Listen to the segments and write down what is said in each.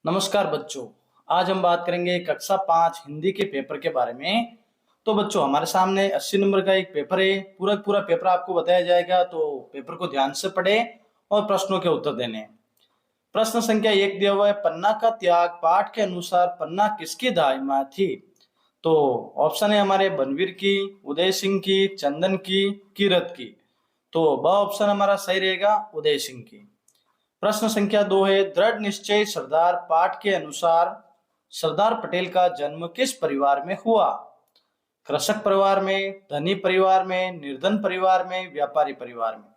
नमस्कार बच्चों। आज हम बात करेंगे कक्षा 5 हिंदी के पेपर के बारे में। तो बच्चों, हमारे सामने 80 नंबर का एक पेपर है। पूरा पेपर आपको बताया जाएगा, तो पेपर को ध्यान से पढ़े और प्रश्नों के उत्तर देने हैं। प्रश्न संख्या 1 दिया हुआ है, पन्ना का त्याग पाठ के अनुसार पन्ना किसकी दाईमाँ थी? तो ऑप्शन है हमारे बनवीर की, उदय सिंह की, चंदन की, कीरत की। तो ब ऑप्शन हमारा सही रहेगा, उदय सिंह की। प्रश्न संख्या 2 है, दृढ़ निश्चय सरदार पाठ के अनुसार सरदार पटेल का जन्म किस परिवार में हुआ? कृषक परिवार में, धनी परिवार में, निर्धन परिवार में, व्यापारी परिवार में।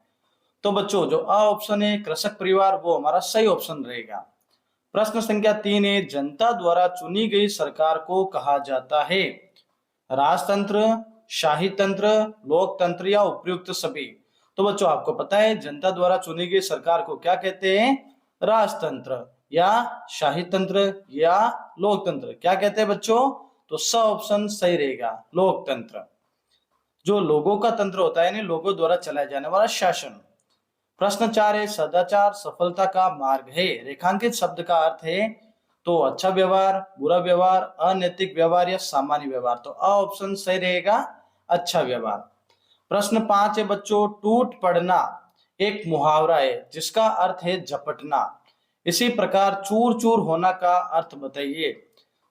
तो बच्चों, जो अ ऑप्शन है कृषक परिवार, वो हमारा सही ऑप्शन रहेगा। प्रश्न संख्या 3 है, जनता द्वारा चुनी गई सरकार को कहा जाता है? राजतंत्र, शाही तंत्र, लोकतंत्र या उपयुक्त सभी। तो बच्चों, आपको पता है जनता द्वारा चुनी गई सरकार को क्या कहते हैं? राजतंत्र या शाही तंत्र या लोकतंत्र। क्या कहते हैं बच्चों? तो स ऑप्शन सही रहेगा, लोकतंत्र। जो लोगों का तंत्र होता है, यानी लोगों द्वारा चलाया जाने वाला शासन। प्रश्न 4 है, सदाचार सफलता का मार्ग है। रेखांकित शब्द का अर्थ है तो अच्छा व्यवहार, बुरा व्यवहार, अनैतिक व्यवहार या सामान्य व्यवहार। तो अ ऑप्शन सही रहेगा, अच्छा व्यवहार। प्रश्न 5 है बच्चों, टूट पड़ना एक मुहावरा है जिसका अर्थ है झपटना। इसी प्रकार चूर चूर होना का अर्थ बताइए।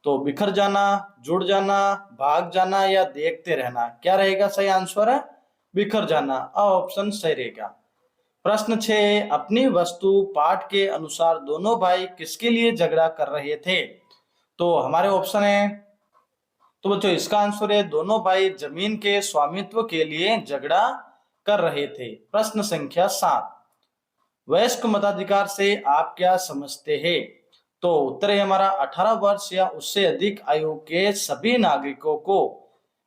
तो बिखर जाना, जुड़ जाना, भाग जाना या देखते रहना। क्या रहेगा सही आंसर? है बिखर जाना, अ ऑप्शन सही रहेगा। प्रश्न 6, अपनी वस्तु पाठ के अनुसार दोनों भाई किसके लिए झगड़ा कर रहे थे? तो हमारे ऑप्शन है, तो बच्चों इसका आंसर है दोनों भाई जमीन के स्वामित्व के लिए झगड़ा कर रहे थे। प्रश्न संख्या 7, वयस्क मताधिकार से आप क्या समझते हैं? तो उत्तर है हमारा 18 वर्ष या उससे अधिक आयु के सभी नागरिकों को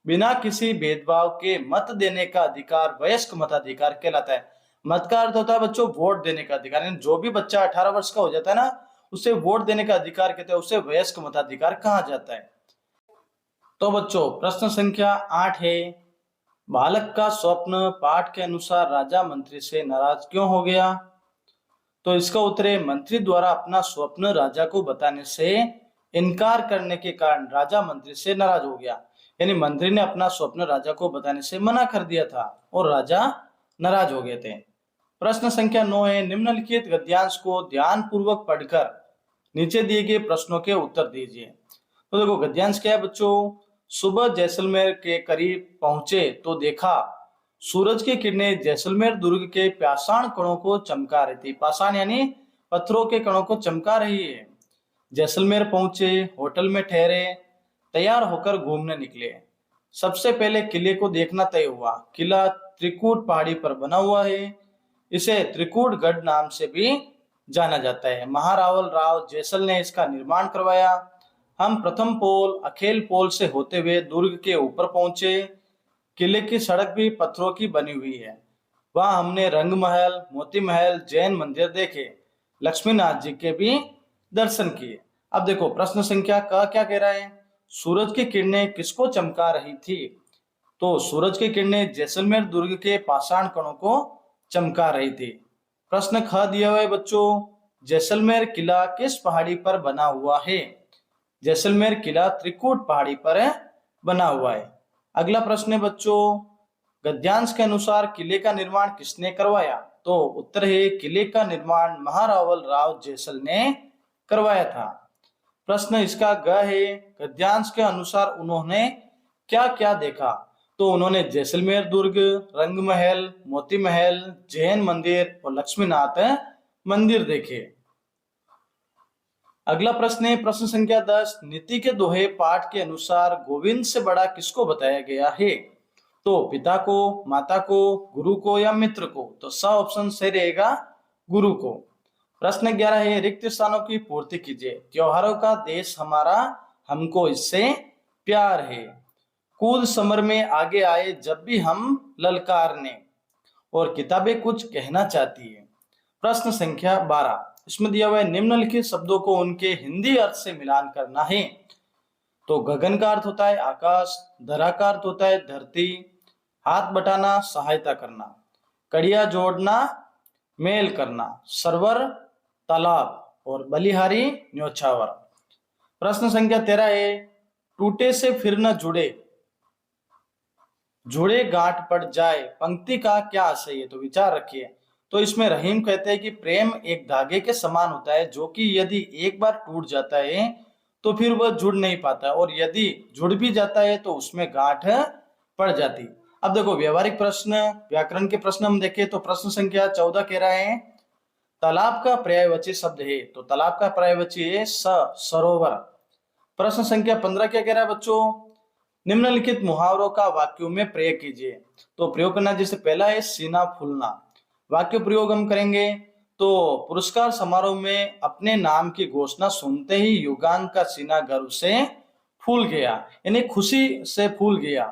बिना किसी भेदभाव के मत देने का अधिकार वयस्क मताधिकार कहलाता है। मत का अर्थ होता है बच्चों वोट देने का अधिकार, यानी जो भी बच्चा 18 वर्ष का हो जाता है ना, उसे वोट देने का अधिकार कहते हैं, उसे वयस्क मताधिकार कहा जाता है। तो बच्चों, प्रश्न संख्या 8 है, बालक का स्वप्न पाठ के अनुसार राजा मंत्री से नाराज क्यों हो गया? तो इसका उत्तर है, मंत्री द्वारा अपना स्वप्न राजा को बताने से इनकार करने के कारण राजा मंत्री से नाराज हो गया। यानी मंत्री ने अपना स्वप्न राजा को बताने से मना कर दिया था और राजा नाराज हो गए थे। प्रश्न संख्या 9 है, निम्नलिखित गद्यांश को ध्यान पूर्वक पढ़कर नीचे दिए गए प्रश्नों के उत्तर दीजिए। तो देखो गद्यांश क्या है बच्चों, सुबह जैसलमेर के करीब पहुंचे तो देखा सूरज की किरणें जैसलमेर दुर्ग के पाषाण कणों को चमका रही थी। पाषाण यानी पत्थरों के कणों को चमका रही है। जैसलमेर पहुंचे, होटल में ठहरे, तैयार होकर घूमने निकले। सबसे पहले किले को देखना तय हुआ। किला त्रिकूट पहाड़ी पर बना हुआ है। इसे त्रिकूटगढ़ नाम से भी जाना जाता है। महारावल राव जैसल ने इसका निर्माण करवाया। हम प्रथम पोल अखेल पोल से होते हुए दुर्ग के ऊपर पहुंचे। किले की सड़क भी पत्थरों की बनी हुई है। वहां हमने रंग महल, मोती महल, जैन मंदिर देखे। लक्ष्मीनाथ जी के भी दर्शन किए। अब देखो प्रश्न संख्या का क्या कह रहा है, सूरज की किरणें किसको चमका रही थी? तो सूरज की किरणें जैसलमेर दुर्ग के पाषाण कणों को चमका रही थी। प्रश्न ख दिया हुआ है बच्चों, जैसलमेर किला किस पहाड़ी पर बना हुआ है? जैसलमेर किला त्रिकूट पहाड़ी पर बना हुआ है। अगला प्रश्न है बच्चों, गद्यांश के अनुसार किले का निर्माण किसने करवाया? तो उत्तर है, किले का निर्माण महारावल राव जैसल ने करवाया था। प्रश्न इसका ग है, गद्यांश के अनुसार उन्होंने क्या क्या देखा? तो उन्होंने जैसलमेर दुर्ग, रंग महल, मोती महल, जैन मंदिर और लक्ष्मीनाथ मंदिर देखे। अगला प्रश्न है प्रश्न संख्या 10, नीति के दोहे पाठ के अनुसार गोविंद से बड़ा किसको बताया गया है? तो पिता को, माता को, गुरु को या मित्र को। तो स ऑप्शन सही रहेगा, गुरु को। प्रश्न 11 है, रिक्त स्थानों की पूर्ति कीजिए। त्योहारों का देश हमारा, हमको इससे प्यार है। कूद समर में आगे आए जब भी हम ललकारने, और किताबें कुछ कहना चाहती है। प्रश्न संख्या 12, इसमें दिया हुआ है, निम्नलिखित शब्दों को उनके हिंदी अर्थ से मिलान करना है। तो गगन का अर्थ होता है आकाश, धरा का अर्थ होता है धरती, हाथ बटाना सहायता करना, कड़िया जोड़ना मेल करना, सरवर तालाब, और बलिहारी न्योछावर। प्रश्न संख्या 13 है, टूटे से फिर न जुड़े, जुड़े गांठ पड़ जाए, पंक्ति का क्या आशय है? तो विचार रखिए। तो इसमें रहीम कहते हैं कि प्रेम एक धागे के समान होता है जो कि यदि एक बार टूट जाता है तो फिर वह जुड़ नहीं पाता, और यदि जुड़ भी जाता है तो उसमें गांठ पड़ जाती। अब देखो व्यवहारिक प्रश्न, व्याकरण के प्रश्न हम देखें तो प्रश्न संख्या 14 कह रहा है, तालाब का पर्यायवाची शब्द है। तो तालाब का पर्यायवाची है सरोवर। प्रश्न संख्या 15 क्या कह रहा है बच्चों, निम्नलिखित मुहावरों का वाक्यों में प्रयोग कीजिए। तो प्रयोग करना, जैसे पहला है सीना फूलना। वाक्य प्रयोग हम करेंगे तो पुरस्कार समारोह में अपने नाम की घोषणा सुनते ही युगांक का सीना गर्व से फूल गया, यानी खुशी से फूल गया।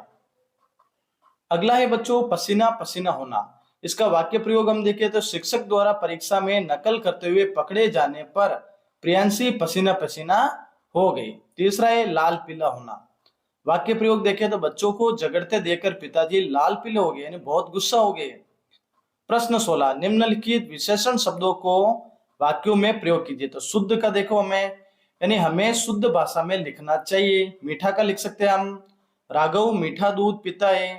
अगला है बच्चों पसीना पसीना होना। इसका वाक्य प्रयोग हम देखें तो शिक्षक द्वारा परीक्षा में नकल करते हुए पकड़े जाने पर प्रियांशी पसीना पसीना हो गई। तीसरा है लाल पीला होना। वाक्य प्रयोग देखें तो बच्चों को झगड़ते देखकर पिताजी लाल पीले हो गए, यानी बहुत गुस्सा हो गए। प्रश्न 16, निम्नलिखित विशेषण शब्दों को वाक्यों में प्रयोग कीजिए। तो शुद्ध का देखो हमें, यानी हमें शुद्ध भाषा में लिखना चाहिए। मीठा का लिख सकते हैं हम, राघव मीठा दूध पीता है।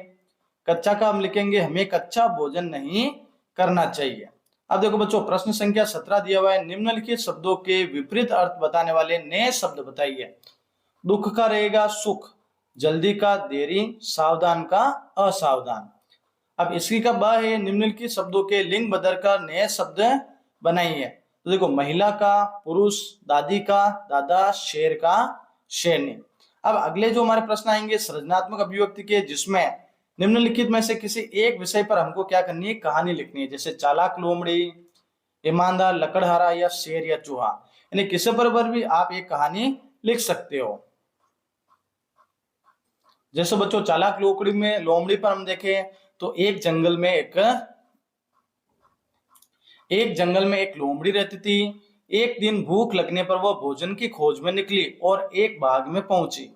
कच्चा का हम लिखेंगे, हमें कच्चा भोजन नहीं करना चाहिए। अब देखो बच्चों प्रश्न संख्या 17 दिया हुआ है, निम्नलिखित शब्दों के विपरीत अर्थ बताने वाले नए शब्द बताइए। दुख का रहेगा सुख, जल्दी का देरी, सावधान का असावधान। अब इसी का ब है, निम्नलिखित शब्दों के लिंग बदलकर नए शब्द बनाइए। तो देखो महिला का पुरुष, दादी का दादा, शेर का शेरनी। अब अगले जो हमारे प्रश्न आएंगे सृजनात्मक अभिव्यक्ति के, जिसमें निम्नलिखित में से किसी एक विषय पर हमको क्या करनी है, कहानी लिखनी है। जैसे चालाक लोमड़ी, ईमानदार लकड़हारा या शेर या चूहा, यानी किसी पर भी आप एक कहानी लिख सकते हो। जैसे बच्चों चालाक लोमड़ी पर हम देखें तो एक जंगल में एक लोमड़ी रहती थी। एक दिन भूख लगने पर वह भोजन की खोज में निकली और एक बाग में पहुंची।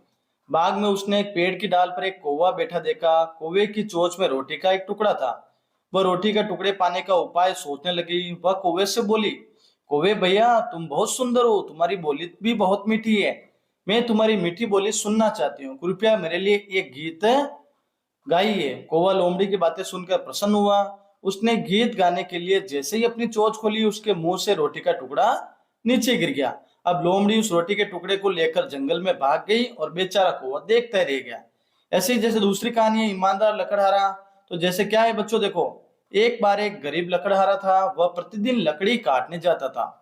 बाग में उसने एक पेड़ की डाल पर एक कौवा बैठा देखा। कौवे की चोंच में रोटी का एक टुकड़ा था। वह रोटी का टुकड़े पाने का उपाय सोचने लगी। वह कौवे से बोली, कौवे भैया तुम बहुत सुंदर हो, तुम्हारी बोली भी बहुत मीठी है, मैं तुम्हारी मीठी बोली सुनना चाहती हूँ, कृपया मेरे लिए एक गीत गाइए। कौवा लोमड़ी की बातें सुनकर प्रसन्न हुआ। उसने गीत गाने के लिए जैसे ही अपनी चोंच खोली, उसके मुंह से रोटी का टुकड़ा नीचे गिर गया। अब लोमड़ी उस रोटी के टुकड़े को लेकर जंगल में भाग गई और बेचारा कौवा देखता रह गया। ऐसे ही जैसे दूसरी कहानी है ईमानदार लकड़हारा। तो जैसे क्या है बच्चों, देखो एक बार एक गरीब लकड़हारा था। वह प्रतिदिन लकड़ी काटने जाता था।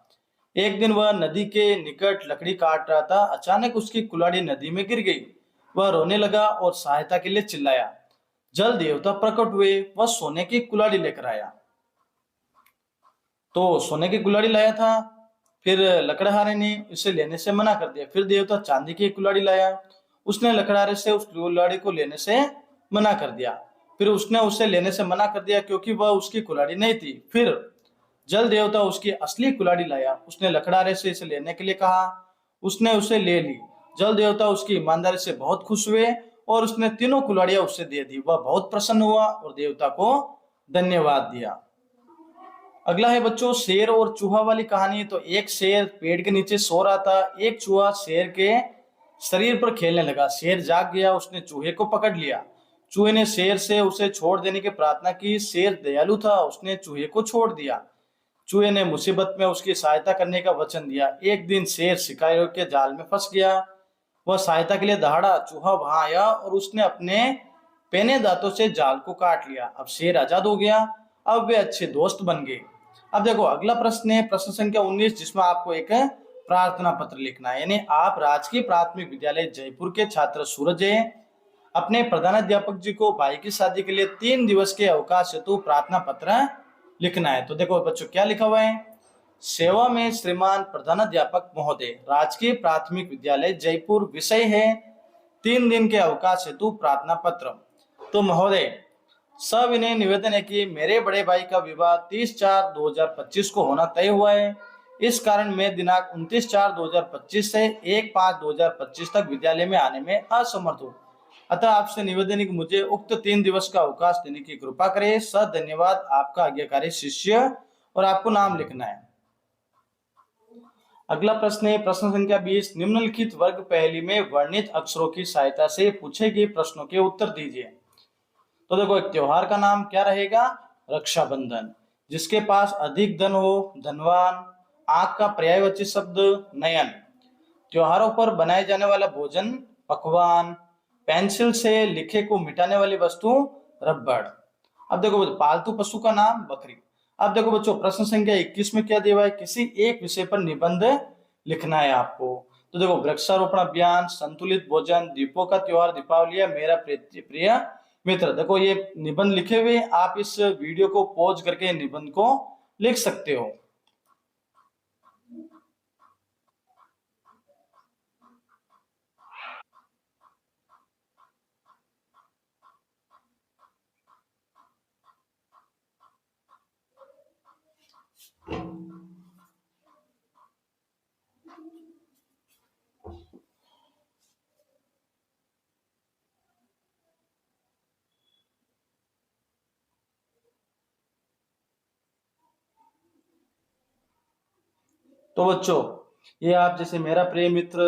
एक दिन वह नदी के निकट लकड़ी काट रहा था। अचानक उसकी कुल्हाड़ी नदी में गिर गई। वह रोने लगा और सहायता के लिए चिल्लाया। जल देवता प्रकट हुए। वह सोने की कुल्हाड़ी लेकर आया। तो सोने की कुल्हाड़ी लाया था, फिर लकड़हारे ने उसे लेने से मना कर दिया। फिर देवता चांदी की कुल्हाड़ी लाया। उसने लकड़हारे से उस कुल्हाड़ी को लेने से मना कर दिया। फिर उसने उसे लेने से मना कर दिया क्योंकि वह उसकी कुल्हाड़ी नहीं थी। फिर जल देवता उसकी असली कुल्हाड़ी लाया। उसने लकड़हारे से इसे लेने के लिए कहा। उसने उसे ले ली। जल देवता उसकी ईमानदारी से बहुत खुश हुए और उसने तीनों कुल्हाड़ियां उसे दे दी। वह बहुत प्रसन्न हुआ और देवता को धन्यवाद दिया। अगला है बच्चों शेर और चूहा वाली कहानी। तो एक शेर पेड़ के नीचे सो रहा था। एक चूहा शेर के शरीर पर खेलने लगा। शेर जाग गया, उसने चूहे को पकड़ लिया। चूहे ने शेर से उसे छोड़ देने की प्रार्थना की। शेर दयालु था, उसने चूहे को छोड़ दिया। चूहे ने मुसीबत में उसकी सहायता करने का वचन दिया। एक दिन शेर शिकारियों के जाल में फंस गया। वह सहायता के लिए दहाड़ा। चूहा वहां आया और उसने अपने पेने दांतों से जाल को काट लिया। अब शेर आजाद हो गया। अब वे अच्छे दोस्त बन गए। अब देखो अगला प्रश्न है प्रश्न संख्या 19, जिसमें आपको एक प्रार्थना पत्र लिखना है। यानी आप राजकीय प्राथमिक विद्यालय जयपुर के छात्र सूरज है। अपने प्रधानाध्यापक जी को भाई की शादी के लिए 3 दिवस के अवकाश हेतु प्रार्थना पत्र लिखना है। तो देखो बच्चों क्या लिखा हुआ है, सेवा में श्रीमान प्रधानाध्यापक महोदय, राजकीय प्राथमिक विद्यालय जयपुर, विषय है 3 दिन के अवकाश हेतु प्रार्थना पत्र। तो महोदय सविनय निवेदन है कि मेरे बड़े भाई का विवाह 30/4/2025 को होना तय हुआ है। इस कारण मैं दिनांक 29/4/2025 से 1/5/2025 तक विद्यालय में आने में असमर्थ हूँ। अतः आपसे निवेदन है कि मुझे उक्त 3 दिवस का अवकाश देने की कृपा करें। सर धन्यवाद, आपका आज्ञाकारी शिष्य। और आपको नाम लिखना है। अगला प्रश्न है प्रश्न संख्या 20, निम्नलिखित वर्ग पहेली में वर्णित अक्षरों की सहायता से पूछे गए प्रश्नों के उत्तर दीजिए। तो देखो, एक त्योहार का नाम क्या रहेगा? रक्षाबंधन। जिसके पास अधिक धन हो, धनवान। आंख का पर्यायवाची शब्द नयन। त्योहारों पर बनाए जाने वाला भोजन पकवान। पेंसिल से लिखे को मिटाने वाली वस्तु रबड़। अब देखो पालतू पशु का नाम बकरी। अब देखो बच्चों, प्रश्न संख्या 21 में क्या दिया हुआ है? किसी एक विषय पर निबंध लिखना है आपको। तो देखो, वृक्षारोपण अभियान, संतुलित भोजन, दीपों का त्योहार दीपावली, या मेरा प्रिय मित्र। देखो ये निबंध लिखे हुए, आप इस वीडियो को पॉज करके निबंध को लिख सकते हो। तो बच्चों, ये आप जैसे मेरा प्रिय मित्र,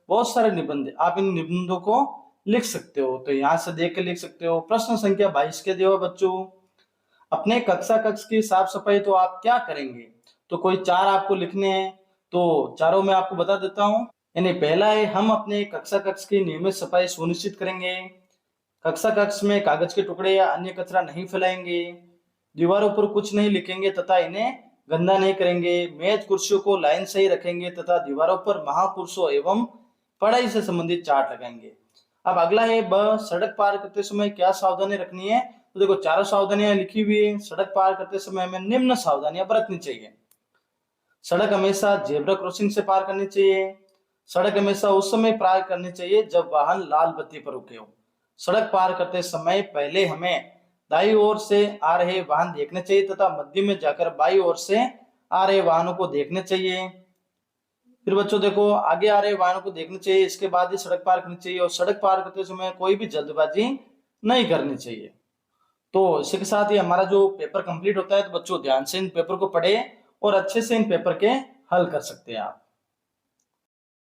बहुत सारे निबंध, आप इन निबंधों को लिख सकते हो। तो यहां से देख के लिख सकते हो। प्रश्न संख्या 22 के दिए बच्चों, अपने कक्षा कक्ष की साफ सफाई तो आप क्या करेंगे? तो कोई चार आपको लिखने हैं, तो चारों में आपको बता देता हूं। यानी पहला है, हम अपने कक्षा कक्ष की नियमित सफाई सुनिश्चित करेंगे। कक्षा कक्ष में कागज के टुकड़े या अन्य कचरा नहीं फैलाएंगे। दीवारों पर कुछ नहीं लिखेंगे तथा इन्हें गंदा नहीं करेंगे। मेज कुर्सियों को लाइन से ही रखेंगे तथा दीवारों पर महापुरुषों एवं पढ़ाई से संबंधित चार्ट लगाएंगे। अब अगला है ब, सड़क पार करते समय क्या सावधानी रखनी है? तो देखो, चारों सावधानियां लिखी हुई है। सड़क पार करते समय हमें निम्न सावधानियां बरतनी चाहिए। सड़क हमेशा जेब्रा क्रॉसिंग से पार करनी चाहिए। सड़क हमेशा उस समय पार करनी चाहिए जब वाहन लाल बत्ती पर रुके हो। सड़क पार करते समय पहले हमें दाईं ओर से आ रहे वाहन देखने चाहिए तथा मध्य में जाकर बाईं ओर से आ रहे वाहनों को देखने चाहिए। फिर बच्चों देखो, आगे आ रहे वाहनों को देखना चाहिए, इसके बाद ही सड़क पार करनी चाहिए। और सड़क पार करते समय कोई भी जल्दबाजी नहीं करनी चाहिए। तो इसी के साथ ही हमारा जो पेपर कंप्लीट होता है। तो बच्चों ध्यान से इन पेपर को पढ़े और अच्छे से इन पेपर के हल कर सकते हैं आप।